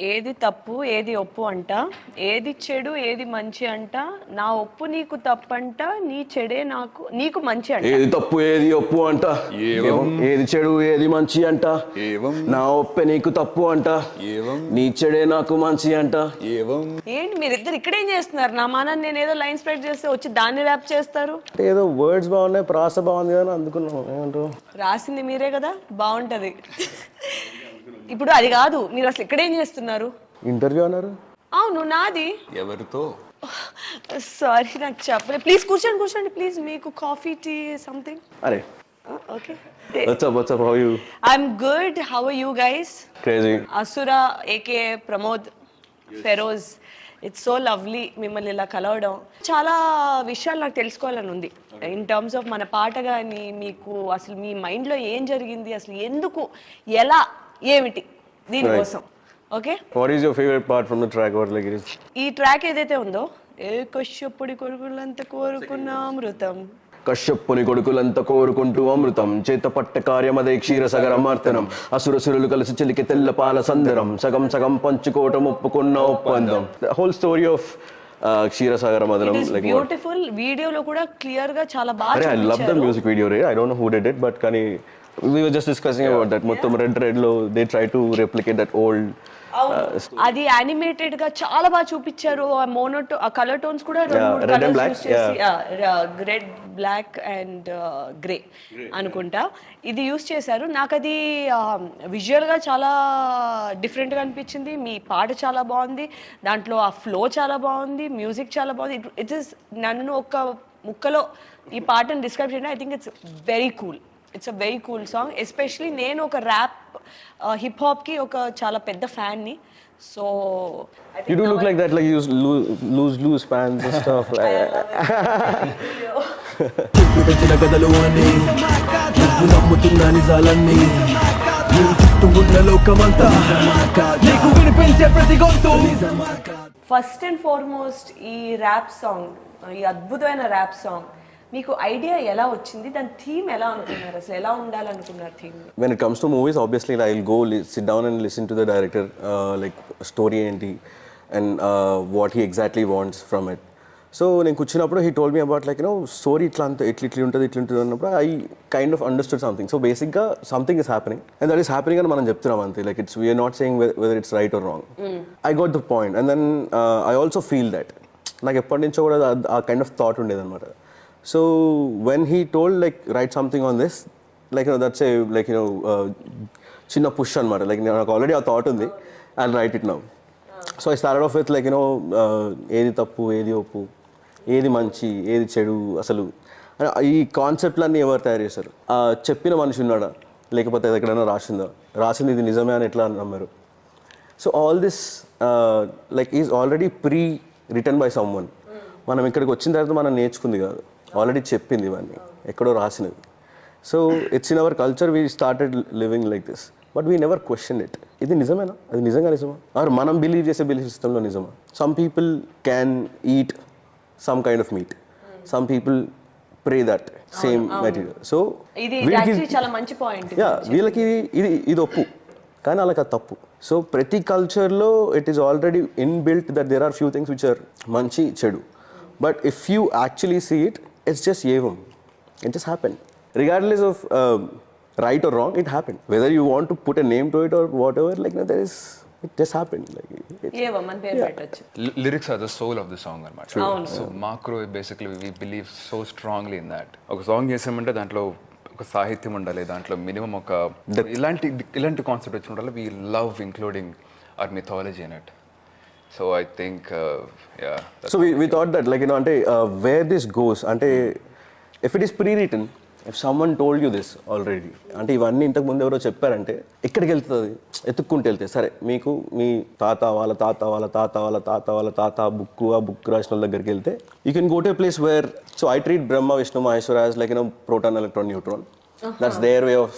ఏది తప్పు ఏది ఒప్పు అంట, ఏది చెడు ఏది మంచి అంట, నా ఒప్పు నీకు తప్పంట, నీ చెడే నీకు మంచి అంట. ఏది తప్పు ఏది ఒప్పు అంట, ఏది చెడు ఏది మంచి అంట, నా ఒప్పే నీకు తప్పు అంట, నీ చెడే నాకు మంచి అంట. ఏంటి మీరిద్దరు ఇక్కడేం చేస్తున్నారు? నా మానాన్ని నేను ఏదో లైన్ స్ప్రెడ్ చేస్తే వచ్చి దాన్ని ర్యాప్ చేస్తారు. ఏదో వర్డ్స్ బాగున్నాయి, ప్రాస బాగుంది కదా అందుకున్నాం. ఏమంటారు? రాసింది మీరే కదా, బాగుంటది. ఇప్పుడు అది కాదు, మీరు అసలు ఇక్కడేం చేస్తున్నారు? ఇంటర్వ్యూ అన్నారు. అవును, నాది. ఎవరితో? సారీ, నాకు చెప్పలేదు. ప్లీజ్ కూర్చోండి ప్లీజ్. మీకు కాఫీ టీ సంథింగ్? అరే okay. What's up? How are you? I'm good. How are you guys? Crazy. Asura, aka Pramod, Feroz. It's so lovely మిమ్మల్ని ఇలా కలవడం. చాలా విషయాలు నాకు తెలుసుకోవాలని ఉంది ఇన్ టర్మ్స్ ఆఫ్ మన పాట కానీ. మీకు అసలు మీ మైండ్లో ఏం జరిగింది, అసలు ఎందుకు, ఎలా, ఏమిటి దీనికోసం? Okay, What is your favorite part from the track? What like it is? ఈ ట్రాక్ ఏదైతే ఉందో, ఏ కశ్యపుడి కొడుకులంత కోరుకున్న అమృతం, కశ్యప్పుని కొడుకులంతా కోరుకుంటూ అమృతం, చేత పట్ట కార్యమదే క్షీర సగరమార్తనం, అసురసురులు కలిసి చెలికి తెల్ల పాల సందరం, సగం సగం పంచుకోవటం ఒప్పుకున్న ఒప్పందం. Whole story of Ksheerasagara Mathanam. Like beautiful. వీడియోలో కూడా క్లియర్ గా చాలా బాగా చూపించారు. I love the music video. I don't know who did it, but కానీ we were just discussing about that. మొత్తం రెడ్ లో they try to replicate that old. అది యానిమేటెడ్ గా చాలా బాగా చూపించారు. ఆ కలర్ టోన్స్ కూడా రెడ్, బ్లాక్ అండ్ గ్రే అనుకుంటా ఇది యూస్ చేశారు. నాకు అది విజువల్ గా చాలా డిఫరెంట్ గా అనిపించింది. మీ పాట చాలా బాగుంది, దాంట్లో ఆ ఫ్లో చాలా బాగుంది, మ్యూజిక్ చాలా బాగుంది. ఇట్ ఇస్, నన్ను ఒక ముక్కలో ఈ పాటను డిస్క్రైబ్ చేయడం, I think it's very cool. It's a very cool song. Especially నేను ఒక ర్యాప్ హిప్ హాప్ కి ఒక చాలా పెద్ద ఫ్యాన్ ని. So you do look like that, like you lose pants and stuff. పెట్టిన కథలు అన్నీ నువ్వు నమ్ముతున్న నిజాలన్నీ నీ చుట్టూ ఉన్న లోకమంతా నీకు వినిపించే ప్రతి గొంతు. ఫస్ట్ అండ్ ఫార్మోస్ట్ ఈ ర్యాప్ సాంగ్, ఈ అద్భుతమైన ర్యాప్ సాంగ్ మీకు ఐడియా ఎలా వచ్చింది? దాని థీమ్ ఎలా అనుకున్నారు? అసలు ఎలా ఉండాలనుకున్నారు theme? When it comes to movies, obviously I'll go sit down and listen to the director, like story ఏంటి and what he exactly wants from it. So నేను కూర్చున్నప్పుడు he told me about like story ఇట్లా ఉంటుంది అన్నప్పుడు I kind of understood something. So basically something is happening and that is happening అని మనం చెప్తున్నాం అంతే. Like we are not saying whether it's right or wrong. I got the point and then I also feel that నాకు ఎప్పటి నుంచో కూడా ఆ kind of thought ఉండేదన్నమాట. So when he told like write something on this, like that's a like chinna push anamata, like నాకు already ఆ thought ఉంది, I'll write it now. So I started off with like ఏది తప్పు ఏది ఒప్పు, ఏది మంచి ఏది చెడు, అసలు ఈ కాన్సెప్ట్లన్నీ ఎవరు తయారు చేశారు? చెప్పిన మనిషి ఉన్నాడా, లేకపోతే ఎక్కడైనా రాసింది ఇది నిజమే అని ఎట్లా నమ్మారు? So all this like is already pre written by someone. మనం ఇక్కడికి వచ్చిన తర్వాత మనం నేర్చుకుంది కాదు, ఆల్రెడీ చెప్పింది ఇవన్నీ, ఎక్కడో రాసినవి. So it's in our culture, we started living like this, but we never question it. ఇది నిజమేనా, అది నిజంగా నిజమా, ఆర్ మనం బిలీవ్ చేసే బిలీఫ్ సిస్టంలో నిజమా? Some people can eat some kind of meat, some people pray that same material. So వీళ్ళకి ఇది ఒప్పు, కానీ వాళ్ళకి అది తప్పు. సో ప్రతి కల్చర్లో it is already inbuilt that there are few things which are మంచి చెడు. But if you actually see it, it's just yevam. It just happened. Regardless of right or wrong, it happened. Whether you want to put a name to it or whatever, like there is, it just happened. Like yevam man పేరు పెట్టొచ్చు. Lyrics are the soul of the song అన్నమాట. So macro basically we believe so strongly in that. ఒక song చేసామంటే దాంట్లో ఒక సాహిత్యం ఉండాలి, దాంట్లో మినిమం ఒక ఇలాంటి కాన్సెప్ట్ వచ్చి ఉండాలి. We love including our mythology in it. So I think yeah. So we thought that like ante where this goes ante, if it is pre-written, if someone told you this already, ante ivanni intaku mundu evaro chepparante ekkadiki veltadi, etukkunte velte sare meeku మీ తాత వాళ్ళ తాత వాళ్ళ తాత వాళ్ళ తాత వాళ్ళ తాత book రాసిన దగ్గరికి వెళ్తే you can go to a place where, so I treat Brahma Vishnu Maheshwara as like proton electron neutron. That's their way of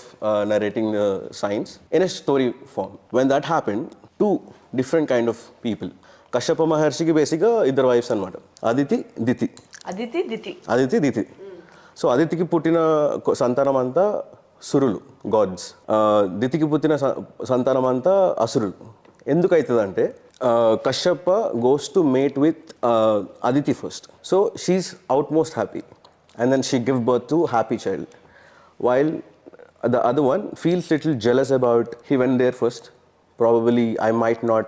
narrating the science in a story form. When that happened, two different kind of people. Kashyapa మహర్షికి బేసిక్గా ఇద్దరు wives అనమాట, Aditi Diti. So అదితికి పుట్టిన సంతానం అంతా సురులు, God's. దితికి పుట్టిన సంతానం అంతా అసురులు, ఎందుకు అవుతుందంటే Kashyapa goes to mate with Aditi first, so she is utmost happy and then she give birth to happy child, while the other one feels little jealous about he went there first, probably I might not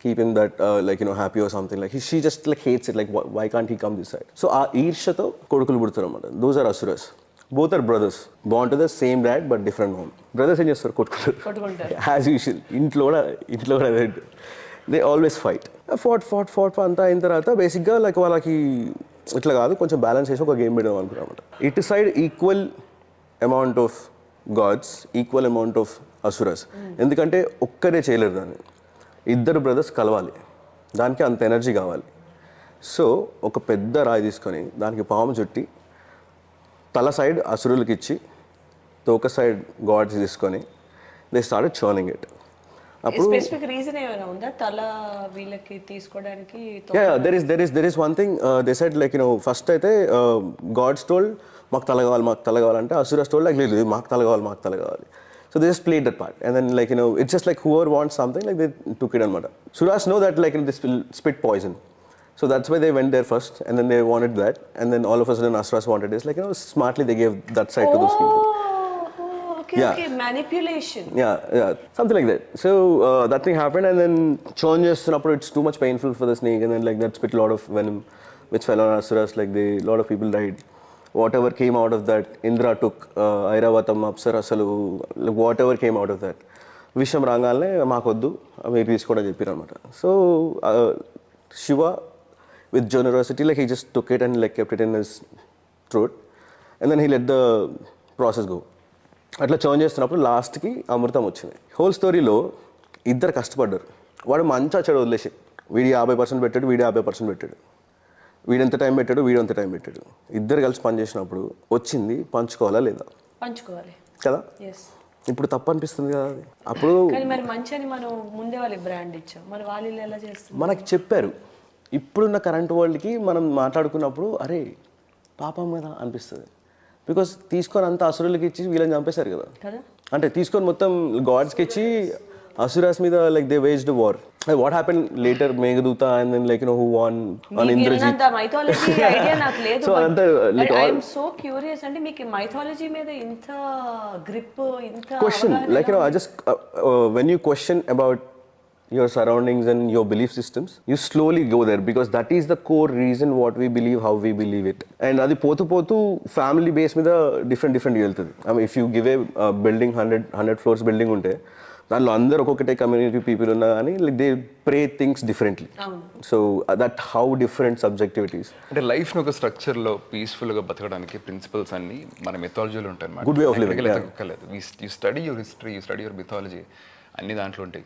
keep him that like happy or something, like she just like hates it, like why can't he come this side. So aa ఈర్ష్యతో కొడుకులు పుడతారు అన్నమాట. those are asuras, both are brothers born to the same dad but different mom. brothers ఏం చేస్తారు, కొట్టుకుంటారు as usual. ఇంట్లో కూడా అదే, they always fight. Fat అంతా అయిన తర్వాత బేసిక్గా లైక్ వాళ్ళకి ఇట్లా కాదు, కొంచెం బ్యాలెన్స్ చేసి ఒక గేమ్ పెడదాం అనుకున్నాం అనమాట. ఇటు side equal amount of gods, equal amount of asuras. ఎందుకంటే ఒక్కరే చేయలేరు దాన్ని, ఇద్దరు బ్రదర్స్ కలవాలి, దానికి అంత ఎనర్జీ కావాలి. సో ఒక పెద్ద రాయి తీసుకొని దానికి పాము చుట్టి తల సైడ్ అసురులకి ఇచ్చి తోక సైడ్ గాడ్స్ తీసుకొని దే స్టార్టెడ్ చర్నింగ్ ఇట్. అప్పుడు స్పెసిఫిక్ రీజన్ ఏమైనా ఉందా తల వీళ్ళకి తీసుకోవడానికి? there is one thing, they said like first అయితే గాడ్స్ టోల్డ్ మాకు తల కావాలంటే అసురస్ టోల్డ్ లైక్ లేదు మాకు తల కావాలి. So they just played that part, and then like it's just like whoever wants something, like they took it anamata. Suras know that like this will spit poison, so that's why they went there first, and then they wanted that, and then all of a sudden Asuras wanted this, like smartly they gave that side to those people. Okay, manipulation. Yeah, something like that. So that thing happened, and then churn చేస్తున్నప్పుడు it's too much painful for the snake, and then like that spit a lot of venom which fell on Asuras, like lot of people died. Whatever came out of that, Indra took, Airavatam, Apsarasalu, whatever came out of that. Visham రాగానే మాకొద్దు మీరు తీసుకోవడం చెప్పారు అనమాట. So Shiva with generosity like he just took it and like kept it in his throat and then he let the process go. అట్లా churn చేస్తున్నప్పుడు లాస్ట్కి అమృతం వచ్చింది. హోల్ స్టోరీలో ఇద్దరు కష్టపడ్డారు. వాడు మంచిగా చెడు వదిలేసి వీడి 50% పెట్టాడు, వీడి 50% పెట్టాడు, వీడంత టైం పెట్టాడు, వీడంత టైం పెట్టాడు. ఇద్దరు కలిసి పని చేసినప్పుడు వచ్చింది పంచుకోవాలా లేదా? పంచుకోవాలి కదా. ఇప్పుడు తప్పు అనిపిస్తుంది కదా అది. అప్పుడు మరి మంచి అని మనం ముందే వాళ్ళకి బ్రాండ్ ఇచ్చాం, మరి వాళ్ళు ఎలా చేస్తారు? మనకు చెప్పారు. ఇప్పుడున్న కరెంట్ వరల్డ్కి మనం మాట్లాడుకున్నప్పుడు అరే పాపం కదా అనిపిస్తుంది. బికాస్ తీసుకొని అంత అసురులకి ఇచ్చి వీళ్ళని చంపేశారు కదా. అంటే తీసుకొని మొత్తం గాడ్స్కి ఇచ్చి అసురాస్ మీద like they waged a war. Like what happened later, Meghaduta and then like who won on Indrajit. అంత మైథాలజీ ఐడియా నాకు లేదు. So అంత like I am so curious, అంటే మీకు మైథాలజీ మీద ఇంత గ్రిప్, ఇంత question like I just when you question about your surroundings and your belief systems, you slowly go there because that is the core reason what we believe, how we believe it. And adi potu family base మీద different వెళ్తుంది. I mean if you give a building 100 floors building ఉంటే దానిలో అందరూ ఒక్కొక్కటే community people ఉన్నా కానీ like they pray things differently. So that how different subjectivities. అంటే లైఫ్ని ఒక స్ట్రక్చర్లో పీస్ఫుల్గా బతకడానికి ప్రిన్సిపల్స్ అన్ని మన మెథాలజీలో ఉంటాయి అన్నమాట. Good way of living. You study your history, you study your methodology, అన్ని దాంట్లో ఉంటాయి.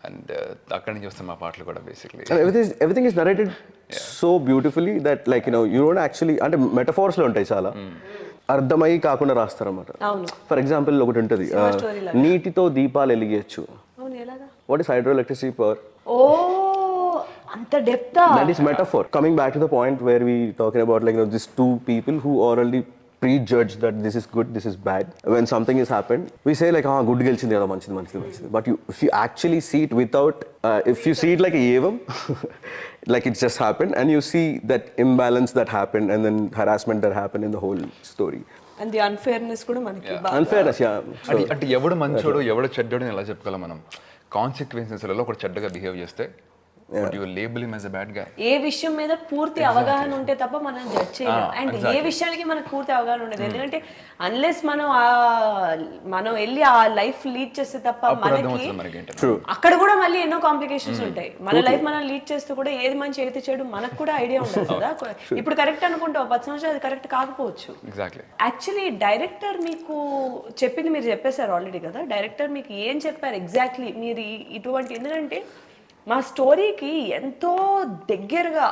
అండ్ అక్కడి నుంచి వస్తాయి మా పాటలు కూడా basically. Everything is narrated so beautifully that like you don't actually, అంటే మెటఫోర్స్లో ఉంటాయి చాలా, అర్థమై కాకుండా రాస్తారన్నమాట. ఫర్ ఎగ్జాంపుల్ ఒకటి ఉంటుంది, నీటితో దీపాలు వెలిగించచ్చు. What is hydro electricity power? That is metaphor. Coming back to the point where we talking about like these two people who already prejudge that this is good, this is bad. When something has happened, we say like good gelchindi kada manchidi. But if you actually see it without, if you see it like a yevam, like it just happened, and you see that imbalance that happened and then harassment that happened in the whole story. And the unfairness kuda manaki unfairness, yeah. అంటే ఎవడు మంచోడు ఎవడు చెడ్డోడు ఎలా చెప్పగలం మనం? కాన్సిక్వెన్సెస్లలో ఒకటి చెడ్డగా behave చేస్తే you label him as a bad guy. ఏ విషయం మీద పూర్తి అవగాహన ఉంటే తప్ప మనం జడ్జ్ చేయలేం. అండ్ ఏ విషయానికి మనకు పూర్తి అవగాహన ఉండదు. ఎందుకంటే అన్లెస్ మనం వెళ్ళి ఆ లైఫ్ లీడ్ చేస్తే తప్ప మనకి అక్కడ కూడా మళ్ళీ ఎన్నో కాంప్లికేషన్స్ ఉంటాయి. మన లైఫ్ మనం లీడ్ చేస్తూ కూడా ఏది మంచి ఏది చెడు మనకు కూడా ఐడియా ఉండదు కదా. ఇప్పుడు కరెక్ట్ అనుకుంటే 10 సంవత్సరాలు అది కరెక్ట్ కాకపోవచ్చు. యాక్చువల్లీ డైరెక్టర్ మీకు చెప్పింది మీరు చెప్పేశారు ఆల్రెడీ కదా. డైరెక్టర్ మీకు ఏం చెప్పారు ఎగ్జాక్ట్లీ మీరు ఇటువంటి, ఎందుకంటే మా స్టోరీకి ఎంతో దగ్గరగా,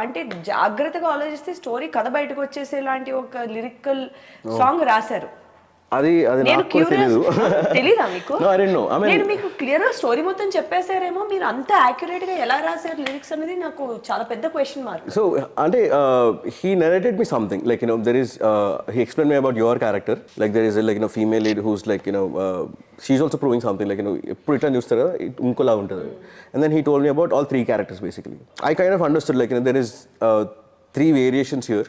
అంటే జాగ్రత్తగా ఆలోచిస్తే స్టోరీ కథ బయటకు వచ్చేసేలాంటి ఒక లిరికల్ సాంగ్ రాశారు. అది అది నేను నాకు కూడా తెలీదు. తెలీదా మీకు? No, I didn't know. I mean, నేను మీకు క్లియర్ గా స్టోరీ మొత్తం చెప్పేశారేమో, మీరు అంత యాక్యురేట్ గా ఎలా రాశారు లిరిక్స్ అనేది నాకు చాలా పెద్ద క్వశ్చన్ మార్క్. so అంటే he narrated me something like there is he explained me about your character, like there is a female lead who's like she's also proving something like ఎప్పుడు ఇట్లా చూస్తారు కదా ఇంకోలా ఉంటుంది. And then he told me about all three characters basically. I kind of understood like there is three variations here.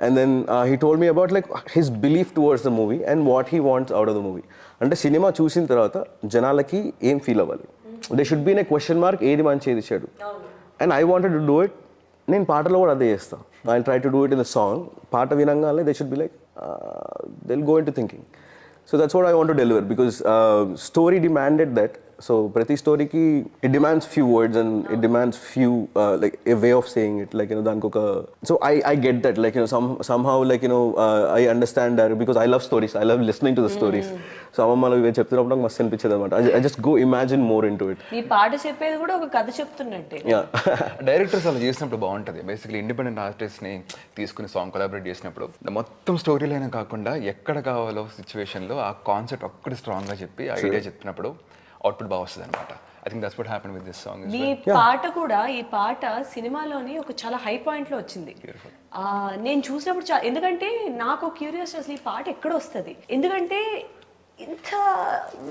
And then he told me about like his belief towards the movie and what he wants out of the movie. అంటే సినిమా చూసిన తర్వాత జనాలకి ఏం feel అవ్వాలి, they should be in a question mark, ఏది మంచి ఏది చెడు. And I wanted to do it. నేను పాటలో కూడా అదే చేస్తాను. I try to do it in the song. పాట వినంగానే they should be like they will go in to thinking. So that's what I want to deliver because story demanded that. So ప్రతి స్టోరీకి it demands few words and it demands few like a way of saying it, like దానికి ఒక. So I get that, like somehow like I understand that because I love stories, I love listening to the stories. So అమ్మమ్మలు ఇవి చెప్తున్నప్పుడు నాకు మస్తు అనిపించేది అనమాట. I just go imagine more into it. మీ పాట చెప్పేది కూడా ఒక కథ చెప్తున్నట్టే. డైరెక్టర్స్ అలా చేసినప్పుడు బాగుంటుంది. బేసిక్లీ ఇండిపెండెంట్ ఆర్టిస్ట్ని తీసుకుని సాంగ్ కొలాబరేట్ చేసినప్పుడు మొత్తం స్టోరీ లైన్ కాకుండా ఎక్కడ కావాలో సిచ్యువేషన్లో ఆ కాన్సెప్ట్ ఒక్కటి స్ట్రాంగ్గా చెప్పి ఆ ఐడియా చెప్పినప్పుడు అవుట్పుట్ బాగా వస్తుంది అనమాట. I think that's what happen with this song. మీ పాట కూడా, ఈ పాట సినిమాలోని ఒక చాలా హై పాయింట్ లో వచ్చింది. నేను చూసినప్పుడు ఎందుకంటే నాకు క్యూరియాసిటీ, అసలు ఈ పాట ఎక్కడ వస్తుంది, ఎందుకంటే ఇంత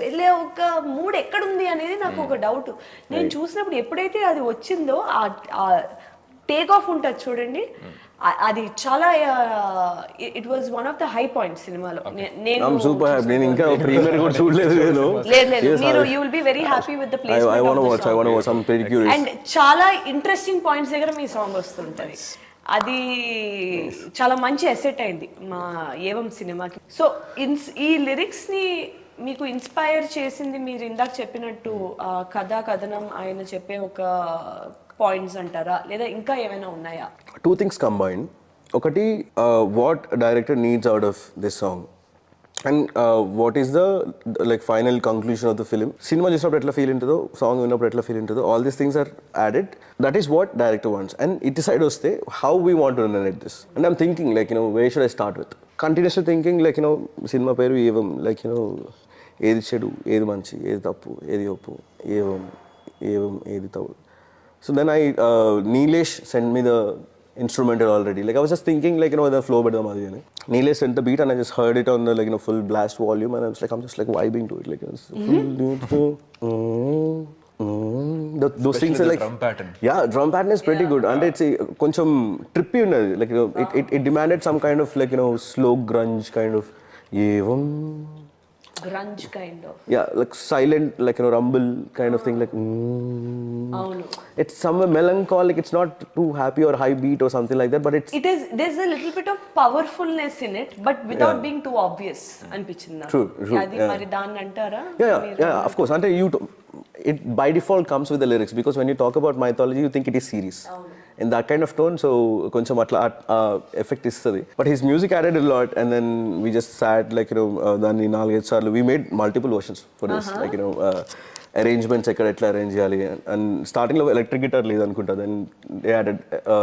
వెళ్ళే ఒక మూడ్ ఎక్కడుంది అనేది నాకు ఒక డౌట్. నేను చూసినప్పుడు ఎప్పుడైతే అది వచ్చిందో ఆ టేక్ ఆఫ్ ఉంటుంది చూడండి, అది చాలా it was one of the high points సినిమాలో. I'm super happy. నేను ఇంకా ప్రీమియర్ కూడా చూడలేదు నేను. లేదు మీరు you will be very happy with the placement. I want to watch. I'm pretty curious. And చాలా ఇంట్రెస్టింగ్ పాయింట్స్ దగ్గర మీ సాంగ్ వస్తుంటది. అది చాలా మంచి అసెట్ అయింది మా ఏవం సినిమాకి. సో ఈ లిరిక్స్ ని మీకు ఇన్స్పైర్ చేసింది మీరు ఇందాక చెప్పినట్టు కథా కథనం ఆయన చెప్పే ఒక పాయింట్స్ అంటారా, లేదా ఇంకా ఏమైనా ఉన్నాయా? Two things combined. ఒకటి what director needs out of this song and what is the like final conclusion of the film. Cinema చూసినప్పుడు ఎట్లా ఫీల్ ఉంటుందో, సాంగ్ విన్నప్పుడు ఎట్లా ఫీల్ ఉంటుందో, all these things are added. That is what director wants. And it side వస్తే how we want to narrate this. And I'm thinking like where should I start with? Continuously thinking like cinema పేరు ఏవం, like ఏది చెడు, ఏది మంచి, ఏది తప్పు, ఏది ఒప్పు, ఏవం ఏది తప్పు. So then Nilesh sent me the instrumental already. Like I was just thinking like the flow bedam adi ani. Nilesh sent the beat and I just heard it on the full blast volume and I'm just like vibing to it like those things are like drum pattern. Yeah, drum pattern is pretty good and it's koncham trippy unnadi, like it demanded some kind of like slow grunge kind of yevam. Grunge kind of. Yeah, like silent, like rumble kind of thing, like it's somewhere melancholic. It's not too happy or high beat or something like that, but there's a little bit of powerfulness in it, but without being too obvious అనిపించింది. True. అది మరి దాన్ని అంటారా? Yeah, of course. అంటే it by default comes with the lyrics because when you talk about mythology you think it is serious in that kind of tone, so koncham atla effect istadi. But his music added a lot and then we just sat like danni 4-5 saarlu we made multiple versions for this, like arrangements ekkada etla arrange cheyali, and starting lo electric guitar లేదు అనుకుంటా, then they added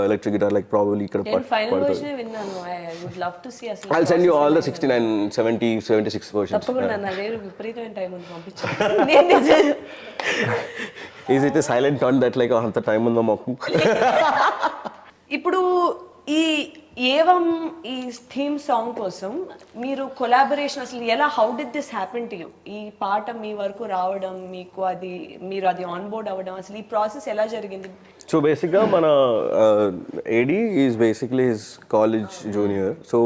electric guitar like probably ikkada నేను final version విన్నాను. I would love to see అసలు. I'll send you all the 69, 70, 76 versions. తప్పకుండా నా దగ్గర విపరీతమైన time ఉంది, పంపించండి. Is it a silent on that like అంత టైం ఉందో మాకు? ఇప్పుడు ఈ ఏవం ఈ థీమ్ సాంగ్ కోసం మీరు కొలాబరేషన్ అసలు ఎలా, how did this happen to you? ఈ పాట మీ వరకు రావడం, మీకు అది మీరు అది ఆన్ బోర్డ్ అవ్వడం, అసలు ఈ ప్రాసెస్ ఎలా జరిగింది? సో బేసిక్గా మన AD is basically his college junior. So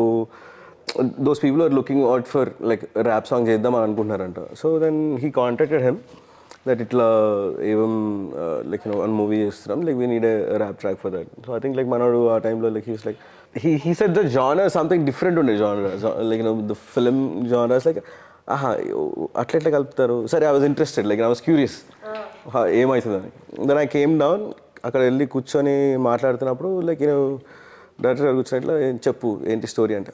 those people are looking out for like rap song చేద్దాం అని అనుకుంటున్నారంట. So then he contacted him that itla even like on movie చేస్తున్నాం, like we need a rap track for that. So I think like manadu ఆ time lo like he was like he said the genre something different unde genre, like the film genre is like aha అట్లా కలుపుతారు. సరే I was interested, like I was curious ఏమవుతుందని. Then I came down, అక్కడ వెళ్ళి కూర్చొని మాట్లాడుతున్నప్పుడు like director గారు కూర్చున్నట్లా చెప్పు ఏంటి స్టోరీ అంటే,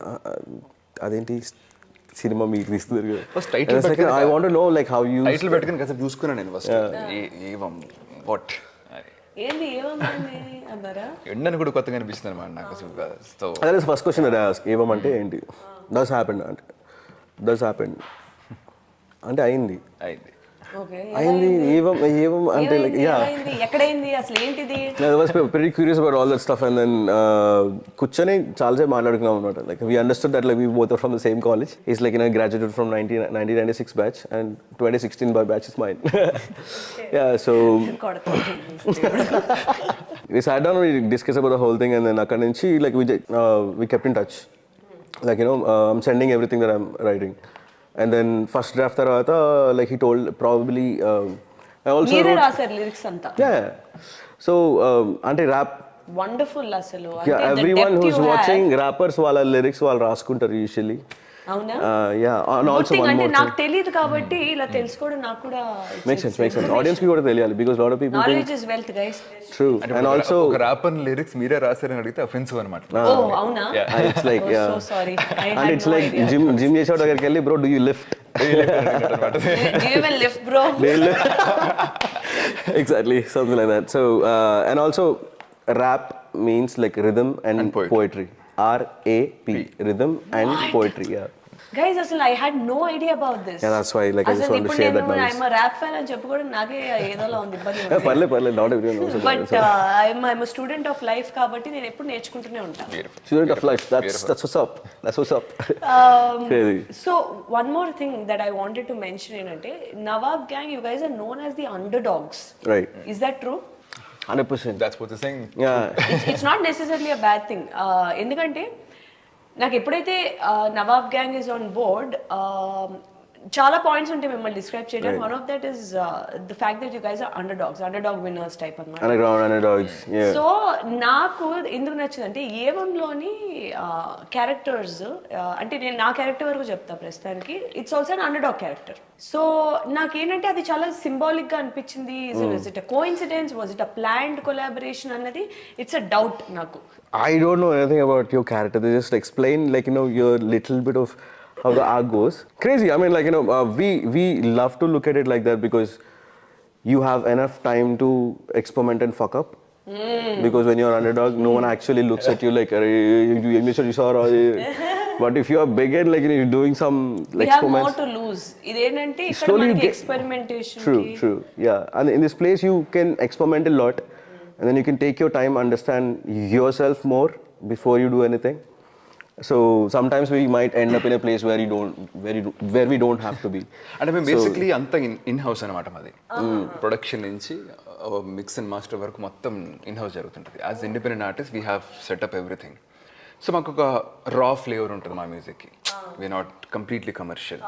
అదేంటి సినిమా మీకు తీస్తున్నారు కదా. First title I want to know like how you title పెట్టుకొని కాసేపు చూసుకున్నాను నేను ఫస్ట్. ఏవం వాట్ ఏంది ఏవం అన్నారా? ఎండని కూడా కొత్తగా అనిపిస్తుంది అన్నమాట నాకు. So that is first question that I ask, ఏవం అంటే ఏంటి, దట్స్ హ్యాపెండ్ అంటే does happen. అంటే అయింది ఓకే అయింది ఏవం ఏవం అంటే లైక్ యా ఎక్కడైంది అసలు ఏంటిది? I was pretty curious about all that stuff and then కూర్చొని చాలాసేపు మాట్లాడుకున్నాం అనమాట. Like we understood that like we both are from the same college. He's like graduated from 1996 batch and 2016 batch is mine. Yeah, so we sat down and we discussed about the whole thing and then అక్కడ నుంచి like we kept in touch. Like I'm sending everything that I'm writing. And then first draft tarvata like he told probably I also మీరే wrote రాశారు lyrics అంతా? yeah so అంటే rap wonderful అసలు. yeah everyone who's watching rappers వాళ్ళ lyrics వాళ్ళు రాసుకుంటారు usually. అవునా? Yeah and also one అంటే more నాకు తెలియదు కాబట్టి ఇలా తెలుసుకోవడం నాకు కూడా makes sense audience కి కూడా తెలియాలి because lot of people think knowledge is wealth guys. true and also ఒక ర్యాపర్ లిరిక్స్ మీరే రాశారని అడిగితే అఫెన్సివ్ అనమాట. ఓ అవునా? it's like yeah so sorry I and had it's no like idea. gym చేసేవాడు దగ్గరికి వెళ్ళి bro do you lift Do you even lift bro? exactly something like that so and also rap means like rhythm and poetry. RAP rhythm and poetry yeah Guys, అసలు I had no idea about this. yeah that's why like I just want to share that knowledge. I'm a rap fan అని చెప్పుకోవడం నాకే ఏదోలా ఉంది ఇబ్బంది. పర్లేదు not everyone knows about but it so. I'm a student of life కాబట్టి నేను ఎప్పుడు నేర్చుకుంటూనే ఉంటాను. Student of life that's what's up crazy. So one more thing that I wanted to mention ఏంటంటే Nawab gang you guys are known as the underdogs. Right. Is that true? 100%. That's what they're saying. Yeah. It's not necessarily a bad thing. ఎందుకంటే నాకు ఎప్పుడైతే Nawab Gang is on board చాలా points ఉంటాయి మిమ్మల్ని describe చేయడం. One of that is the fact that you guys are underdog winners type అన్నమాట. Underground underdogs. Yeah. So నాకు ఎందుకు నచ్చిందంటే ఏవంలోని క్యారెక్టర్స్ అంటే నేను నా క్యారెక్టర్ వరకు చెప్తా ప్రస్తుతానికి. It's also an underdog character. So నాకేంటంటే అది చాలా సింబాలిక్ గా అనిపించింది. Is it a coincidence, was it a planned collaboration అన్నది ఇట్స్ అ డౌట్ నాకు. I don't know anything about your character. They just explain like your little bit of how the arc goes. Crazy. I mean like we love to look at it like that because you have enough time to experiment and fuck up. Because when you're underdog, no one actually looks at you like you saw. But if you are big and like you're doing some like We have more experiments. to lose. ఇదేంటంటే ఇక్కడ Slowly you మనకి get- experimentation. True. Yeah. And in this place you can experiment a lot. And then you can take your time, understand yourself more before you do anything. So sometimes we might end up in a place where we don't have to be. అంటే మేము basically అంతా in house అనమాట మాది. Production నుంచి mix and master వరకు మొత్తం in house జరుగుతుంటుంది. As independent artist we have setup everything. So మాకు ఒక రా ఫ్లేవర్ ఉంటుంది మా మ్యూజిక్కి. We are not completely commercial.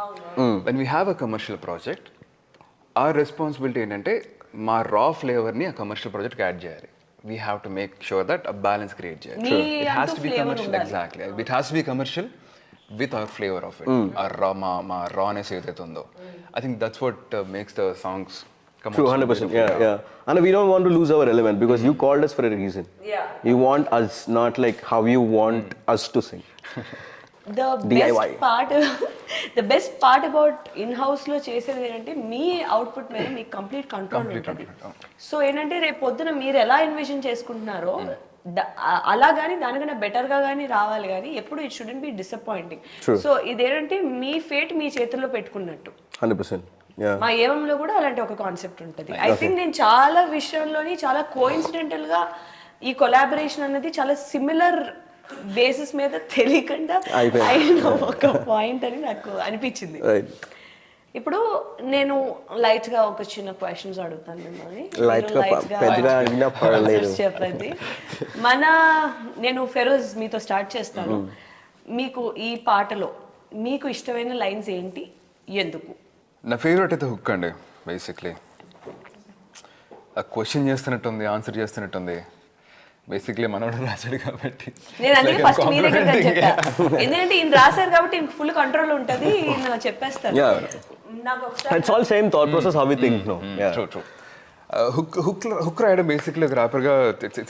When we have a commercial project ఆ రెస్పాన్సిబిలిటీ ఏంటంటే మా రా ఫ్లేవర్ని ఆ కమర్షియల్ ప్రాజెక్ట్కి యాడ్ చేయాలి. We have to make sure that a balance create చేయాలి. It has to be commercial. Exactly it has to be commercial with our flavour of it. ఆ రా మా రానెస్ ఏదైతే ఉందో I think that's what makes the songs come True, out. 100%. Yeah. And we don't want to lose our element because you called us for a reason. Yeah. You want us, not like how you want us to sing. The DIY. best part about in-house లో చేసేది ఏంటంటే మీ output మీద మీకు complete control ఉంటుంది. So ఏంటంటే రేపు పొద్దున మీరు ఎలా ఇన్విజన్ చేసుకుంటున్నారో అలా కానీ దానికన్నా బెటర్ గా కానీ రావాలి కానీ ఎప్పుడు it shouldn't be disappointing. So ఇదేంటంటే మీ ఫేట్ మీ చేతుల్లో పెట్టుకున్నట్టు. 100%. Yeah. మా ఏవంలో కూడా అలాంటి ఒక కాన్సెప్ట్ ఉంటుంది. ఐ థింక్ నేను చాలా విషయంలోని చాలా కోఇన్సిడెంటల్ గా ఈ కొలాబరేషన్ అనేది చాలా సిమిలర్ బేసిస్ మీద తెలియకుండా అయిన ఒక పాయింట్ అని నాకు అనిపించింది. Right. ఇప్పుడు నేను లైట్ గా ఒక చిన్న క్వశ్చన్స్ అడుగుతాను మిమ్మల్ని. చెప్పండి. నేను ఫెరోజ్ మీతో స్టార్ట్ చేస్తాను. మీకు ఈ పాటలో మీకు ఇష్టమైన లైన్స్ ఏంటి, ఎందుకు? నా ఫేవరెట్ అయితే హుక్ అండి. బేసిక్లీ ఆ క్వశ్చన్ చేస్తున్నట్టుంది, ఆన్సర్ చేస్తున్నట్టుంది. బేసిక్లీ మనోడు రాశాడు కాబట్టి నేను అందుకే ఫస్ట్ మీ దగ్గర చెప్పా. ఎందుకంటే ఈయన రాశారు కాబట్టి ఈయన ఫుల్ కంట్రోల్ ఉంటుంది, ఈయన చెప్పేస్తాను. నాకు ఒకసారి It's all same thought process how we think. No. Yeah. True. Hook రాయడం బేసిక్లీ ఒక ర్యాపర్గా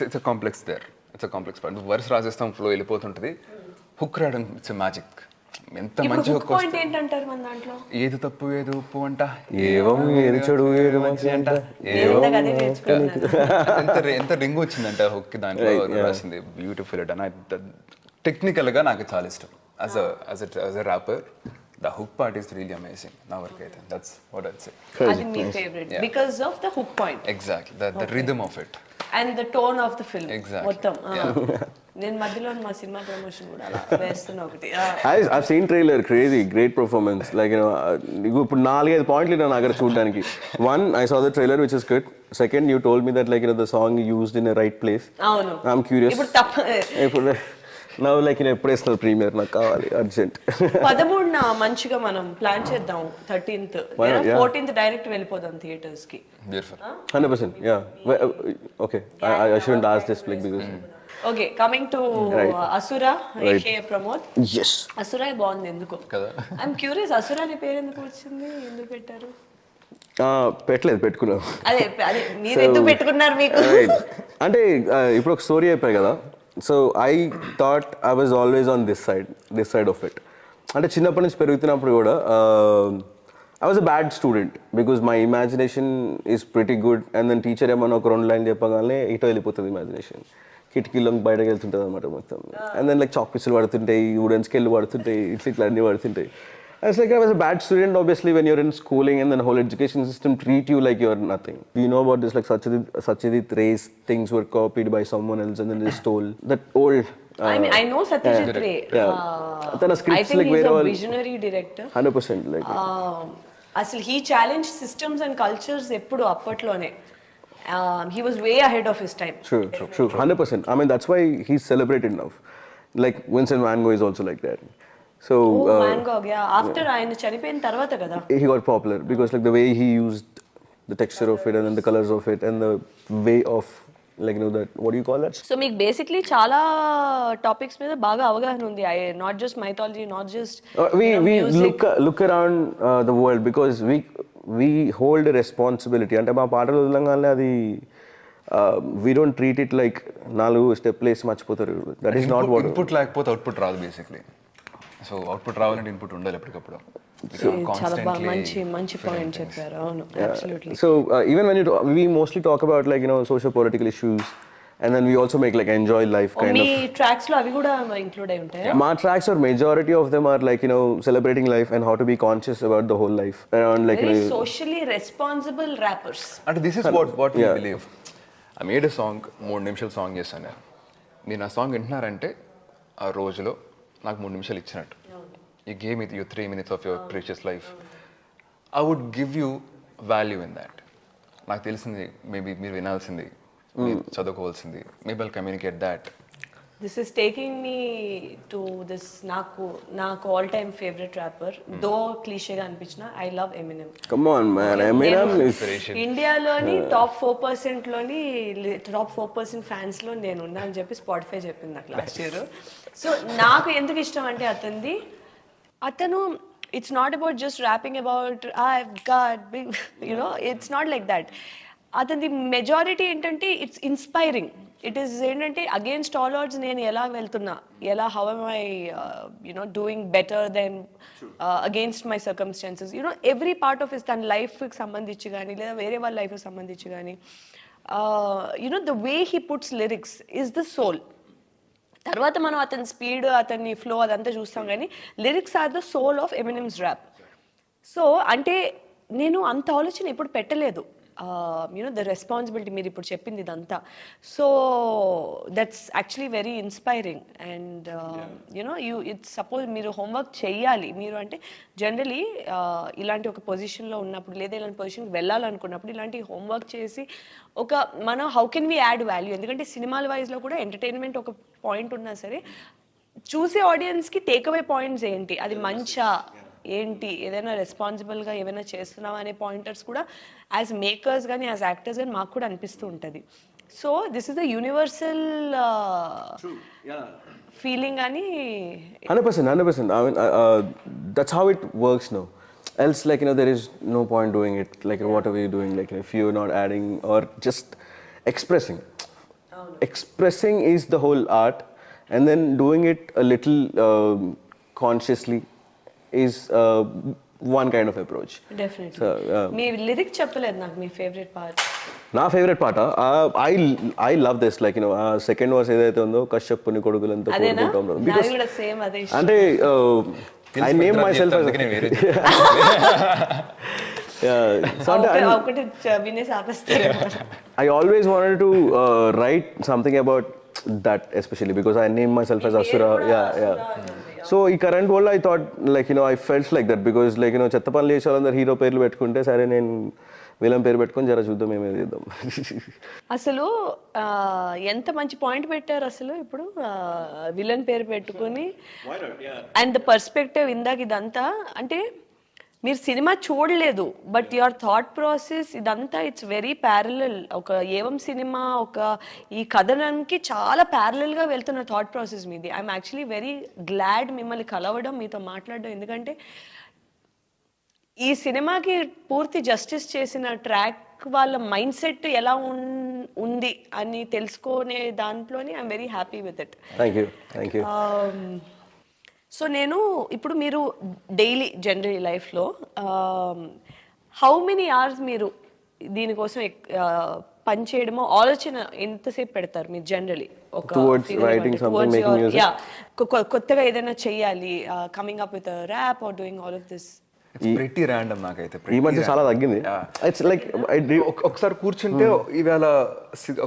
it's a complex there. It's a complex point. Verse రాసేస్తాం, ఫ్లో వెళ్ళిపోతుంటుంది. హుక్ రాయడం ఇట్స్ మ్యాజిక్. ఎంత మంచి హుక్ పాయింట్ ఏంటంటారు మన దాంట్లో? ఏది తప్పు ఏది ఉప్పు అంట, ఏవం ఏది చెడు ఏది మంచి అంట, ఎంత రింగ్ వచ్చిందంట హుక్ దాంట్లో రాసింది. బ్యూటిఫుల్. టెక్నికల్ గా నాకు చాలా ఇష్టం. As a rapper the hook part is really amazing నా వరకు అయితే. That's what I'd say. అది మీ favourite because of the hook point. Exactly the rhythm of it and the tone of the film Exactly. మొత్తం. నేను మధ్యలో మా cinema promotion కూడా అలా వేస్తున్నా ఒకటి. I've seen trailer, crazy, great performance. Like, you know, ఇప్పుడు 4-5 పాయింట్లు నా దగ్గర చూడడానికి. One, I saw the trailer, which is good. Second, you told me that, like, you know, the song used in a right place. అవును. I'm curious. ఇప్పుడు తప్ప ఇప్పుడు now, like, you know, ఎప్పుడు వేస్తున్నారు ప్రీమియర్, నాకు కావాలి అర్జెంట్. 13న మంచిగా మనం ప్లాన్ చేద్దాం. 13th 14th డైరెక్ట్ వెళ్ళిపోదాం థియేటర్స్ కి. Beautiful. 100%, yeah. Okay, I shouldn't ask this, like, because okay, coming to అసుర ఏకే ప్రమోద్. yes. అసుర బాగుంది ఎందుకు కదా. ఐఎమ్ క్యూరియస్, అసుర అనే పేరు ఎందుకు వచ్చింది, ఎందుకు పెట్టారు? పెట్టలేదు, పెట్టుకున్నాం. అదే అదే మీరు ఎందుకు పెట్టుకున్నారు మీకు? అంటే ఇప్పుడు ఒక స్టోరీ అయిపోయాయి కదా. So I thought I was always on this side of it. అంటే చిన్నప్పటి నుంచి పెరుగుతున్నప్పుడు కూడా I was a bad student because my imagination is pretty good. And then teacher ఏమన్నా ఒక 2 లైన్ చెప్పగానే ఇటో వెళ్ళిపోతుంది ఇమాజినేషన్. కిటికీలో బయటకు వెళ్తుంటుంది అనమాట మొత్తం. అండ్ దెన్ లైక్ చాక్ పీసులు పడుతుంటాయి, వుడెన్ స్కేల్ పడుతుంటాయి, ఇట్లా అన్నీ పడుతుంటాయి. It's like I was a bad student, obviously, when you're in schooling and then the whole education system treat you like you're nothing. You know about this, like Satyajit Ray's things were copied by someone else and then they stole that old. I know Satyajit Ray. Tana scripts, I think like, he's were a all visionary director. 100%. Like, అసలు he challenged systems and cultures ఎప్పుడు అప్పట్లోనే. He was way ahead of his time. True. 100%. I mean, that's why he's celebrated now. Like Vincent Van Gogh is also like that. So Van Gogh, yeah. After ఆయన చనిపోయిన తర్వాత కదా he got popular because like the way he used the texture of it and then the colors of it and the way of, like, you know, that, what do you call that? So మీకు basically చాలా topics మీద బాగా అవగాహన ఉంది. Not just mythology, not just we look around the world because we hold a responsibility. అంటే మా పాటలు వదలంగానే అది we don't treat it like 4 స్టెప్లు వేసి మర్చిపోతారు. That is not what. Input లేకపోతే అవుట్పుట్ రాదు బేసిక్లీ. సో అవుట్పుట్ రావాలంటే ఇన్పుట్ ఉండాలి ఎప్పటికప్పుడు. చాలా మంచి పాయింట్ చెప్పారు. అవును, absolutely. So even when we mostly talk about, like, you know, socio-political issues, and then we also make, like, enjoy life kind me of. Tracks లో అవి కూడా ఇంక్లూడ్ అయి ఉంటాయి. My tracks, or majority of them, are like, you know, celebrating life and how to be conscious about the whole life around, like, you very know. Socially responsible rappers. అంటే this is what we believe. I made a song, 3 నిమిషాల song చేశాను నేను. మీరు నా song వింటున్నారంటే ఆ రోజులో నాకు 3 నిమిషాలు ఇచ్చినట్టు. You gave me your 3 minutes of your precious life. I would give you value in that. నాకు తెలిసింది మేబీ మీరు వినాల్సింది, మీరు చదువుకోవాల్సింది. Maybe I'll communicate that. This is taking me to this నాకు all time favourite rapper. Though క్లీషేగా అనిపించిన, I love Eminem. Come on, man. Eminem is ఇండియాలోని టాప్ 4% లోని టాప్ 4% ఫ్యాన్స్ లో నేను ఉన్నా అని చెప్పి స్పాటిఫై చెప్పింది నాకు లాస్ట్ ఇయర్. సో నాకు ఎందుకు ఇష్టం అంటే అతను it's not about just rapping about I got big, you know, it's not like that. అతని మెజారిటీ ఏంటంటే ఇట్స్ ఇన్స్పైరింగ్. ఇట్ ఈస్ ఏంటంటే అగేన్స్ట్ ఆల్ ఆడ్స్ నేను ఎలా వెళ్తున్నా, how am I you know doing better than against my circumstances. You know every part of his తన లైఫ్కి సంబంధించి కానీ లేదా వేరే వాళ్ళ లైఫ్కి సంబంధించి కానీ you know the way he puts lyrics is the soul. తర్వాత మనం అతని స్పీడ్, అతని ఫ్లో అదంతా చూస్తాం, కానీ lyrics are the soul of Eminem's rap. So అంటే నేను అంత ఆలోచన ఇప్పుడు పెట్టలేదు. యునో ద రెస్పాన్సిబిలిటీ మీరు ఇప్పుడు చెప్పింది ఇదంతా. So that's actually very inspiring. And you know it's suppose మీరు హోంవర్క్ చేయాలి, మీరు అంటే జనరలీ ఇలాంటి ఒక పొజిషన్లో ఉన్నప్పుడు లేదా ఇలాంటి పొజిషన్కి వెళ్ళాలనుకున్నప్పుడు ఇలాంటి హోంవర్క్ చేసి మనం how can we add value. ఎందుకంటే సినిమాల వైజ్లో కూడా ఎంటర్టైన్మెంట్ ఒక పాయింట్ ఉన్నా సరే చూసే ఆడియన్స్కి టేక్అవే పాయింట్స్ ఏంటి, అది మంచా ఏంటి, ఏదైనా రెస్పాన్సిబుల్గా ఏమైనా చేస్తున్నావా అనే పాయింటర్స్ కూడా యాజ్ మేకర్స్ కానీ యాజ్ యాక్టర్స్ కానీ మాకు కూడా అనిపిస్తూ ఉంటుంది. So this is the universal feeling అని. 100%. I mean, that's how it works now. Else, like, you know, there is no point doing it. Like, what are we doing? Like, if you're not adding or just expressing. Expressing is the whole art, and then doing it a little consciously is one kind of approach. Definitely. So, మీ lyric చెప్పలేదు నాకు మీ favourite part. నా favourite పాట I love this, like, you know, second verse ఏదైతే ఉందో, కశ్యపుని కొడుకులంతా కోరుకుంటాం. Same అదే అంటే I named myself as ఒకటి వినేసి ఆపేస్తారేమో. I always wanted to write something about that, especially because I named myself as Asura. Yeah. So ఈ current world I thought like I felt like that because like చెత్త పనులు చేసే వాళ్ళందరూ hero పేర్లు పెట్టుకుంటే సరే నేను విలన్ పేరు పెట్టుకొని జర చూద్దాం ఏమేమి చేద్దాం. అసలు ఎంత మంచి పాయింట్ పెట్టారు అసలు ఇప్పుడు విలన్ పేరు పెట్టుకొని అండ్ ద పర్స్పెక్టివ్ ఇందాక ఇదంతా అంటే మీరు సినిమా చూడలేదు బట్ యువర్ థాట్ ప్రాసెస్ ఇదంతా ఇట్స్ వెరీ ప్యారలల్. ఒక ఏవం సినిమా ఒక ఈ కథనానికి చాలా ప్యారలల్గా వెళ్తున్న థాట్ ప్రాసెస్ మీది. ఐఎమ్ యాక్చువల్లీ వెరీ గ్లాడ్ మిమ్మల్ని కలవడం మీతో మాట్లాడడం. ఎందుకంటే ఈ సినిమాకి పూర్తి జస్టిస్ చేసిన ట్రాక్ వాళ్ళ మైండ్ సెట్ ఎలా ఉంది అని తెలుసుకునే దాంట్లోనే I'm very happy with it. Thank you. So నేను ఇప్పుడు మీరు డైలీ జనరల్ లైఫ్లో హౌ మెనీ అవర్స్ మీరు దీనికోసం పని చేయడమో ఆలోచన ఎంతసేపు పెడతారు మీరు జనరలీ? కొత్తగా ఏదైనా చెయ్యాలి, coming up with rap or doing all of this. Pretty random నాకైతే. ఈ మధ్య చాలా తగ్గింది. ఇట్స్ లైక్ ఒకసారి కూర్చుంటే ఇవాళ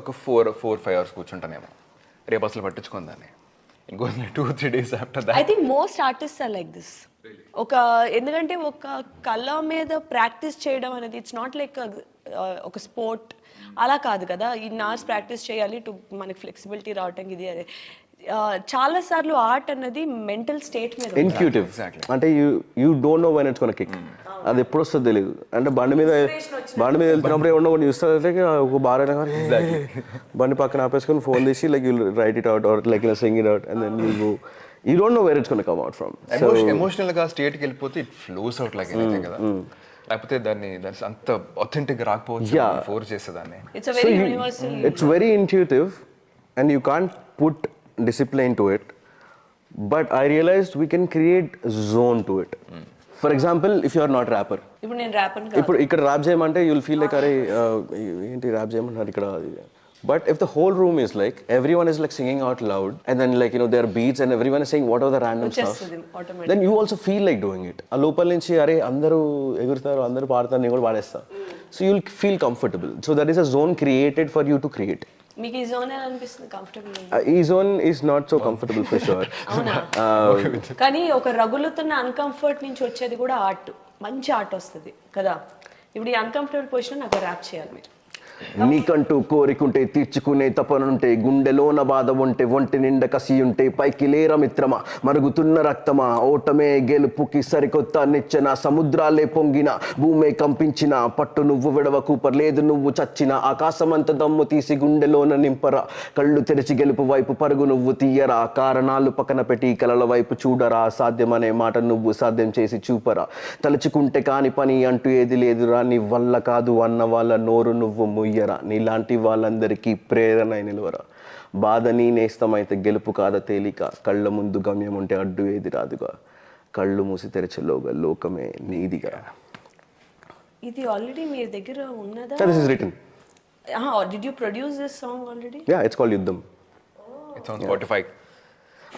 ఒక 4-5 hours కూర్చుంటానేమో, రేపు అసలు పట్టించుకుందాన్ని. Goes like 2-3 days after that. I think most artists are like this. ఎందుకంటే ఒక కళ మీద ప్రాక్టీస్ చేయడం అనేది ఇట్స్ నాట్ లైక్ ఒక స్పోర్ట్ అలా కాదు కదా. ఇన్ని అవర్స్ ప్రాక్టీస్ చేయాలి టు మనకి ఫ్లెక్సిబిలిటీ రావటానికి. ఇది అదే చాలా సార్లు ఆర్ట్ అన్నది మెంటల్ స్టేట్ మీద ఇన్ట్యూటివ్. అంటే you don't no when it's gonna kick. అది ఎప్పుడు వస్తుందో తెలియదు. అంటే బండి మీద వెళ్తున్నప్పుడు ఏమన్నా కొన్ని చూస్తే ఒక బార్ అయినా కానీ బండి పక్కన ఆపేసుకొని ఫోన్ తీసి like you write it out or like sing it out and then you go. You don't know where it's gonna come out from. Emotional గా స్టేట్కి వెళ్ళిపోతే it flows out like anything కదా. లేకపోతే దాన్ని అంత అథెంటిక్ రాకపోవచ్చు force చేసేదాన్ని. It's very intuitive and you can't put discipline to it, but I realized we can create zone to it. For example, if you are not rapper, ఇప్పుడు నేను rap అని ఇప్పుడు ఇక్కడ ర్యాప్ చేయమంటే you'll feel like అరే ఏంటి rap చేయమంటారు ఇక్కడ. But if the whole room is like everyone is like singing out loud and then like there are beats and everyone is saying whatever the random stuff, then you also feel like doing it. ఆ లోపల నుంచి అరే అందరూ ఎగురుతారు, అందరూ పాడతారు, నేను కూడా పాడేస్తా. So you'll feel comfortable. So that is a zone created for you to create. మీకు ఈ జోన్ ఎలా అనిపిస్తుంది? కంఫర్టబుల్? ఈ zone is not so comfortable for sure. అవునా? కానీ ఒక రగులుతున్న అన్కంఫర్ట్ నుంచి వచ్చేది కూడా ఆర్ట్, మంచి ఆర్ట్ వస్తుంది కదా. ఇప్పుడు ఈ అన్కంఫర్టబుల్ పొజిషన్ నాకు ర్యాప్ చేయాలి మీరు. నీకంటూ కోరికుంటే తీర్చుకునే తపనుంటే గుండెలోన బాధ ఉంటే ఒంటి నిండా కసి ఉంటే పైకి లేర మిత్రమా మరుగుతున్న రక్తమా ఓటమే గెలుపుకి సరికొత్త నిచ్చెన సముద్రాలే పొంగిన భూమే కంపించిన పట్టు నువ్వు విడవకు పర్లేదు నువ్వు చచ్చిన ఆకాశమంత దమ్ము తీసి గుండెలోన నింపరా కళ్ళు తెరిచి గెలుపు వైపు పరుగు నువ్వు తీయరా కారణాలు పక్కన పెట్టి కలల వైపు చూడరా సాధ్యమనే మాట నువ్వు సాధ్యం చేసి చూపరా తలుచుకుంటే కాని పని అంటూ ఏది లేదురా నీ వల్ల కాదు అన్న వాళ్ళ నోరు నువ్వు ముయ్యరా నీలాంటి వాళ్ళందరికీ ప్రేరణ నిలవరా బాధ నీ నేస్తమైతే గెలుపు కాద తేలిక కళ్ళ ముందు గమ్యం ఉంటే అడ్డు ఏది రాదుగా కళ్ళు మూసి తెరచలోగా లోకమే నీదిగా. ఇది ఆల్రెడీ మీ దగ్గర ఉన్నదా? This is written. Did you produce this song already? Yeah, it's called Yuddham. It's on Spotify.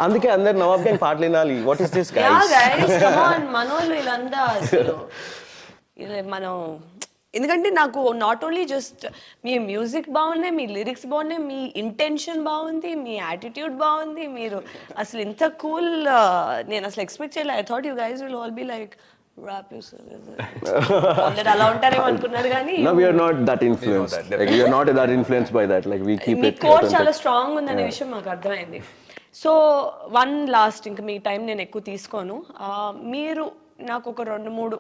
అందుకే అందరు నవాబ్ గంగ్ పాటలు వినాలి. What is this guys? Yeah guys, come on. మనోళ్ళు ఇలాందా అసలు మనం ఎందుకంటే నాకు not only just me music బాగున్నాయి, మీ లిరిక్స్ బాగున్నాయి, మీ ఇంటెన్షన్ బాగుంది, మీ యాటిట్యూడ్ బాగుంది, మీరు అసలు ఇంత కూల్ నేను అసలు ఎక్స్పెక్ట్ చేయలేదు. I thought you guys will all be like rap అందరు అలా ఉంటారేమో అనుకున్నారు కానీ no we are not that influenced like we are not that influenced by that like we keep it core చాలా స్ట్రాంగ్ ఉందనే విషయం మాకు అర్థమైంది. సో వన్ లాస్ట్ ఇంకా మీ టైం నేను ఎక్కువ తీసుకోను. మీరు నాకు ఒక 2-3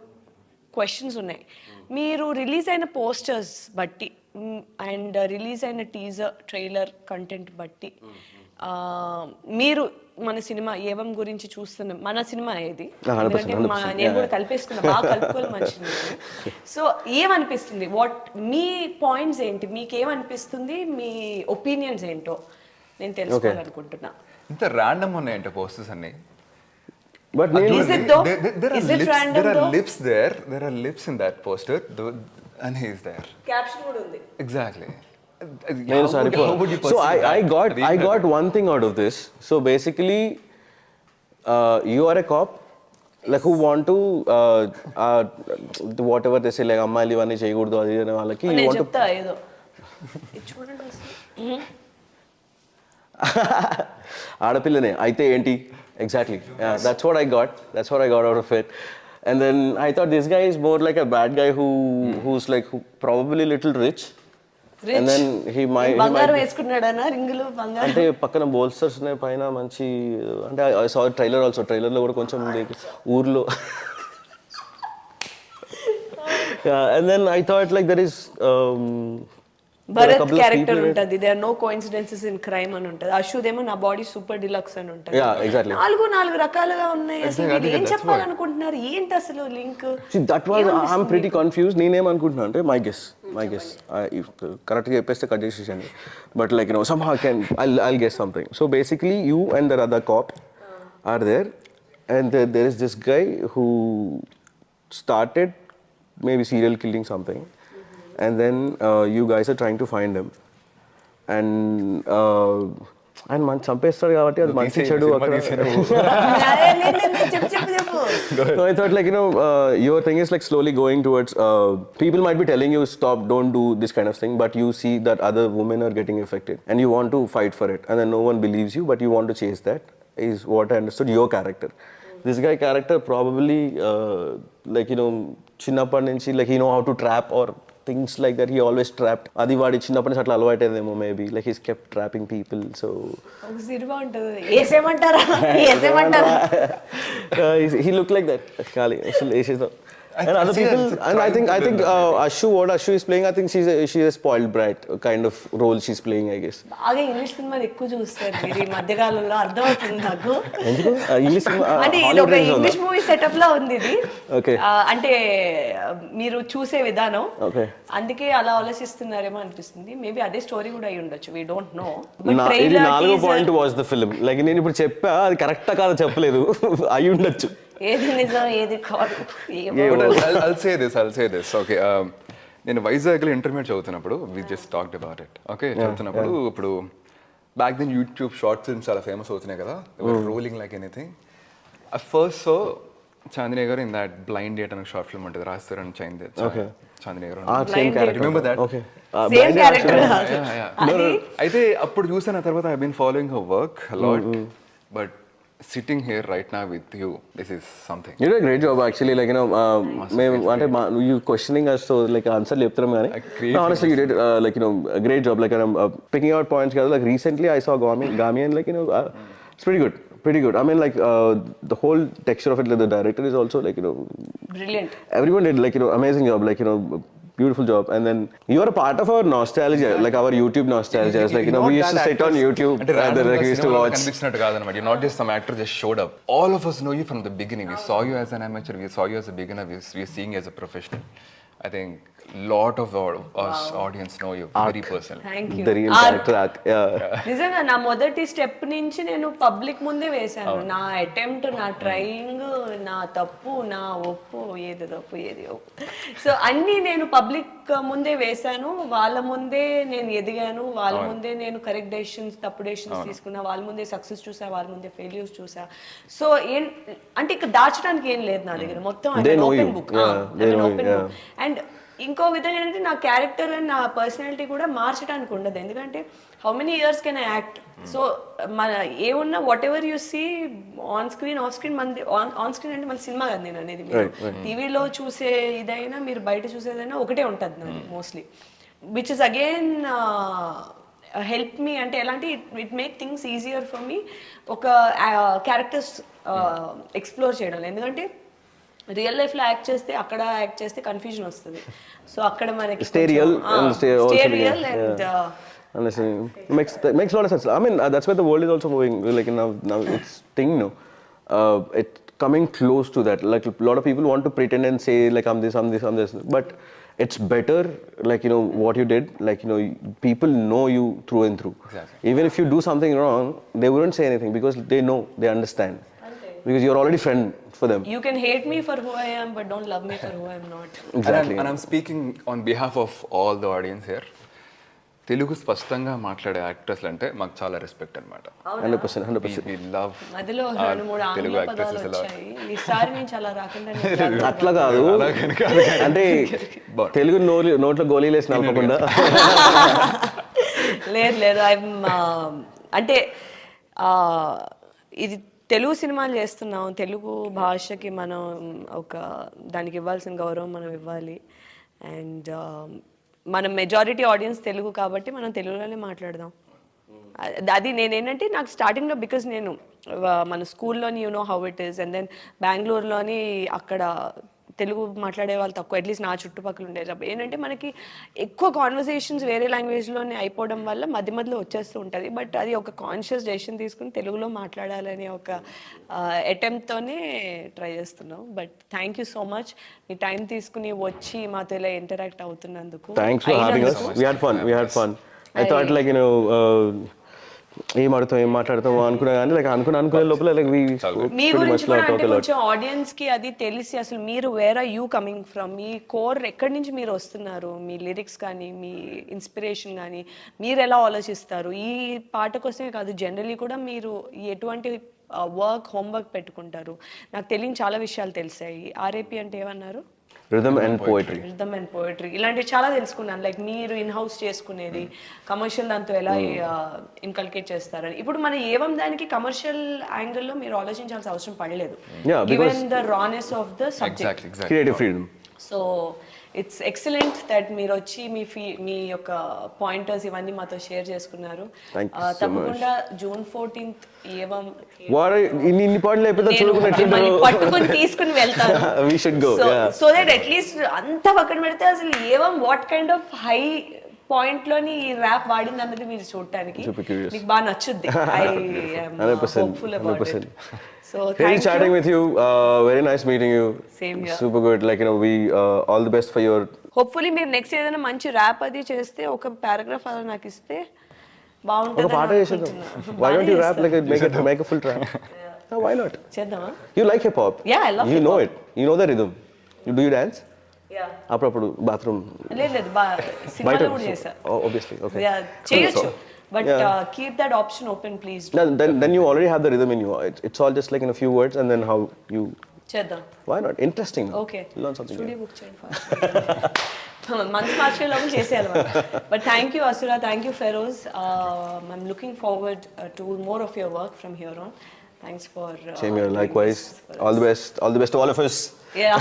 క్వశ్చన్స్ ఉన్నాయి. మీరు రిలీజ్ అయిన పోస్టర్స్ బట్టి అండ్ రిలీజ్ అయిన టీజర్ ట్రైలర్ కంటెంట్ బట్టి మీరు మన సినిమా ఏవం గురించి చూస్తున్నాం. మన సినిమా ఏది నేను కూడా కలిపేసుకున్నా, బాగా కలుపుకోవాలి మంచిది. సో ఏమనిపిస్తుంది, వాట్ మీ పాయింట్స్ ఏంటి, మీకేమనిపిస్తుంది, మీ ఒపీనియన్స్ ఏంటో నేను తెలుసుకోవాలనుకుంటున్నా. ఇంత ర్యాండమ్ ఉన్నాయంటే పోస్టర్స్ అన్ని. But is it though? Is it random? There are lips there. There are lips in that poster, and he is there. Caption kuda undi. Exactly. So I got one thing out of this. So basically, you are a cop. like who want to whatever they say, like అమ్మాయిలు ఇవన్నీ చేయకూడదు అది అనే వాళ్ళకి you నేను want to చెప్తా ఏదో ఇది చూడండి అసలు. ఆడపిల్లనే అయితే ఏంటి exactly that's what I got out of it. And then I thought this guy is more like a bad guy who's like probably little rich. And then he might బంగారం వేసుకున్నాడనా రింగులు బంగారం అంటే పక్కన బోల్స్టర్స్ ఉన్నాయి పైన మంచి అంటే ఐ సా ట్రైలర్ ఆల్సో ట్రైలర్లో కూడా కొంచెం ఊర్లో and then I thought like there is Bharat character ఉంటది they are no coincidences in crime అని ఉంటది అశుదేమో నా బాడీ సూపర్ డిలక్స్ అని ఉంటది exactly నాలుగు రకాలుగా ఉన్నాయి అసలు మీరు ఏం చెప్పాలనుకుంటున్నారు ఏంటి అసలు link that was I'm pretty confuse నేనేమనుకుంటున్నా అంటే మై గెస్ కరెక్ట్గా చెప్పేస్తే కట్ చేసేసండి but like somehow I'll guess something. So basically you and the other cop are there and there is this guy who started maybe serial killing something. And then you guys are trying to find him and man చంపేస్తాడు కాబట్టి అది మంచి చెడు అక్కడ So I thought like your thing is like slowly going towards people might be telling you stop, don't do this kind of thing, but you see that other women are getting affected and you want to fight for it and then no one believes you but you want to chase that is what I understood your character. This guy character probably like చిన్నప్పటి నుంచి like he know how to trap or things like that. He always trapped. అది వాడి చిన్నప్పటి నుంచి అట్లా అలవాటైందేమో maybe like he's kept trapping people. So ఒక cinema ఉంటుంది ఏసేమంటారా he looked like that ఖాళీ అసలు వేసేద్దాం. And other people, and I think what Ashu is playing, I think she's a spoiled brat kind of role she's playing, I guess. బాగా English సినిమాలు ఎక్కువ చూస్తారు మీరు ఈ మధ్య కాలంలో అర్థమవుతుంది నాకు. ఎందుకు ఇంగ్లీష్ సినిమా అంటే ఇది ఒక ఇంగ్లీష్ మూవీ సెటప్ లా ఉంది ఇది. ఓకే అంటే మీరు చూసే విధానం ఓకే అందుకే అలా ఆలోచిస్తున్నారేమో అనిపిస్తుంది. మేబీ అదే స్టోరీ కూడా అయి ఉండొచ్చు, వి డోంట్ నో. ఇది 4వ point watch the film. Like నేను ఇప్పుడు చెప్పా అది కరెక్టా కాదో చెప్పలేదు, అయి ఉండొచ్చు. ఏది నిజం ఏది కాదు. I'll say this. Okay. నేను వైజాగ్లో ఇంటర్మీడియట్ చదువుతున్నప్పుడు we just talked about it. Okay చదువుతున్నప్పుడు ఇప్పుడు back then YouTube short films చాలా ఫేమస్ అవుతున్నాయి కదా, rolling like anything. I first so Chandini గారు ఇన్ దట్ బ్లైండ్ డేట్ అనే షార్ట్ ఫిల్మ్ ఉంటుంది, రాస్తారని చాందిని గారు. Remember that? Same character. అయితే అప్పుడు చూసిన తర్వాత I been following her work lot, but sitting here right now with you, this is something. You did a great job actually, like you questioning us, so like answer చెప్తాం కానీ honestly you did like a great job, like picking out points together. Like recently I saw Gami and like it's pretty good. I mean like the whole texture of it, like the director is also like brilliant. Everyone did like amazing job, like beautiful job. And then you are a part of our nostalgia, like our YouTube nostalgia. It's like we used to sit on YouTube and then we used to watch. You're not just some actor just showed up. All of us know you from the beginning. We saw you as an amateur, we saw you as a beginner, we are seeing you as a professional. I think lot of us audience know you very personally. Thank you. The real character arc. నిజంగా నా మొదటి step నుంచి నేను public ముందే వేశాను. నా attempt, నా trying, నా తప్పు, నా ఒప్పు, ఏది తప్పు ఏది ఒప్పు, సో అన్నీ నేను పబ్లిక్ ముందే వేశాను. వాళ్ళ ముందే నేను ఎదిగాను, వాళ్ళ ముందే నేను కరెక్ట్ డెసిషన్స్, తప్పు డెసిషన్స్ తీసుకున్నా, వాళ్ళ ముందే సక్సెస్ చూసా, వాళ్ళ ముందే ఫెయిల్యూర్స్ చూసా. సో అంటే ఇక్కడ దాచడానికి ఏం లేదు నా దగ్గర, మొత్తం ఓపెన్ బుక్. అండ్ ఇంకో విధంగా ఏంటంటే నా క్యారెక్టర్ అండ్ నా పర్సనాలిటీ కూడా మార్చడానికి ఉండదు, ఎందుకంటే how many years can I act. So మన ఏమున్నా whatever you see on screen, off screen, మన ఆన్ స్క్రీన్ అంటే మన సినిమా కదా నేను అనేది, మీరు టీవీలో చూసే ఇదైనా మీరు బయట చూసేదైనా ఒకటే ఉంటుంది నాది mostly, which is again help me. అంటే ఎలాంటి it make things easier for me ఒక క్యారెక్టర్స్ ఎక్స్ప్లోర్ చేయడం. ఎందుకంటే రియల్ లైఫ్ లో యాక్ట్ చేస్తే, అక్కడ యాక్ట్ చేస్తే కన్ఫ్యూజన్ వస్తుంది. సో అక్కడ మనకి stay real and honestly makes a lot of sense. I mean that's where the world is also moving, like now it's thing it coming close to that. Like a lot of people want to pretend and say like I'm this, but it's better like what you did, like people know you through and through. Exactly. Even if you do something wrong, they wouldn't say anything because they know, they understand, because you're already friend for them. You can hate me for who I am, but don't love me for who I am not. Exactly. And I'm speaking on behalf of all the audience here. Telugu స్పష్టంగా మాట్లాడే actors అంటే మాకు చాలా respect అనమాట. 100%. Love మధ్యలో 2-3 ఆంగ్ల పదాలు వచ్చాయి ఈసారి నుంచి అలా రాకుండా అట్లా కాదు, అంటే తెలుగు నోట్లో గోళీలు వేసి నలపకుండా. లేదు అంటే ఇది తెలుగు సినిమాలు చేస్తున్నాం, తెలుగు భాషకి మనం ఒక దానికి ఇవ్వాల్సిన గౌరవం మనం ఇవ్వాలి. అండ్ మనం మెజారిటీ ఆడియన్స్ తెలుగు కాబట్టి మనం తెలుగులోనే మాట్లాడదాం. అది నేనేంటంటే నాకు స్టార్టింగ్లో బికాజ్ నేను మన స్కూల్లోని you know how it is, and then బెంగళూరులోని అక్కడ తెలుగు మాట్లాడే వాళ్ళు తక్కువ, అట్లీస్ట్ నా చుట్టుపక్కల ఉండేటప్పుడు ఏంటంటే మనకి ఎక్కువ కాన్వర్సేషన్స్ వేరే లాంగ్వేజ్లోనే అయిపోవడం వల్ల మధ్య మధ్యలో వచ్చేస్తూ ఉంటుంది. బట్ అది ఒక కాన్షియస్ డెసిషన్ తీసుకుని తెలుగులో మాట్లాడాలనే ఒక అటెంప్ట్తోనే ట్రై చేస్తున్నాం. But thank you so much మీ టైం తీసుకుని వచ్చి మాతో ఇలా ఇంటరాక్ట్ అవుతున్నందుకు. Thanks for having us. We had fun. I thought like ఏం ఆడుతాం ఏం మాట్లాడతాం అనుకున్నా కానీ లైక్ అనుకునే లోపల లైక్ మీ గురించి కూడా అంటే కొంచెం ఆడియన్స్ కి అది తెలిసి అసలు మీరు where are you coming from, మీ కోర్ ఎక్కడి నుంచి మీరు వస్తున్నారు, మీ లిరిక్స్ కానీ మీ ఇన్స్పిరేషన్ కానీ మీరు ఎలా ఆలోచిస్తారు, ఈ పాట కోసమే కాదు జనరలీ కూడా మీరు ఎటువంటి హోంవర్క్ పెట్టుకుంటారు. నాకు తెలియని చాలా విషయాలు తెలిసాయి. ఆర్ఏపీ అంటే ఏమన్నారు? Rhythm and poetry. Rhythm and poetry ఇలాంటివి చాలా తెలుసుకున్నాను. లైక్ మీరు ఇన్ హౌస్ చేసుకునేది కమర్షియల్ దాంతో ఎలా ఇన్కల్కేట్ చేస్తారని. ఇప్పుడు మన ఏవం దానికి కమర్షియల్ యాంగిల్లో మీరు ఆలోచించాల్సిన అవసరం పడలేదు, given the రానెస్ of the subject, creative freedom. So it's excellent that మీరు వచ్చి మీ యొక్క పాయింటర్స్ ఇవన్నీ మాతో షేర్ చేసుకున్నారు. తప్పకుండా June 14th ఏవం ఇన్ని పాటలు పట్టుకొని తీసుకుని వెళ్తాను. సో దట్ అట్లీస్ట్ అంతా పక్కన పెడితే అసలు ఏవం what kind of high point లోని ఈ ర్యాప్ వాడింది అన్నది మీరు చూడటానికి మీకు బాగా నచ్చుద్ది. I am hopeful about it. So really chatting with you, very nice meeting you. Same here. Super good, like we all the best for your. Hopefully మీరు నెక్స్ట్ ఏదైనా మంచి ర్యాప్ అది చేస్తే ఒక పారాగ్రాఫ్ అలా నాకు ఇస్తే బాగుంటుంది. ఒక పాట చేసేద్దాం. Why don't you rap like make a full track? No, why not? చేద్దామా? You like hip hop? Yeah, I love you hip know hop. it. You know the rhythm. Do you dance? Yeah. అప్పుడు bathroom లేదు సినిమాలో కూడా చేశా. Obviously, okay. Yeah, చేయొచ్చు. But keep that option open, please. Then you already have the rhythm in you. It's all just like in a few words, and then how you. చేద్దాం. Why not? Interesting. Okay. Learn something. Studio book చేయండి first. Months మార్చే లోపల చేసేయాలి. But thank you Asura, thank you Feroz. I'm looking forward to more of your work from here on. Thanks for. Same here. Likewise. All the best. All the best to all of us. Yeah.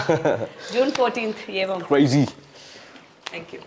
June 14th. Yevam. Crazy. Thank you.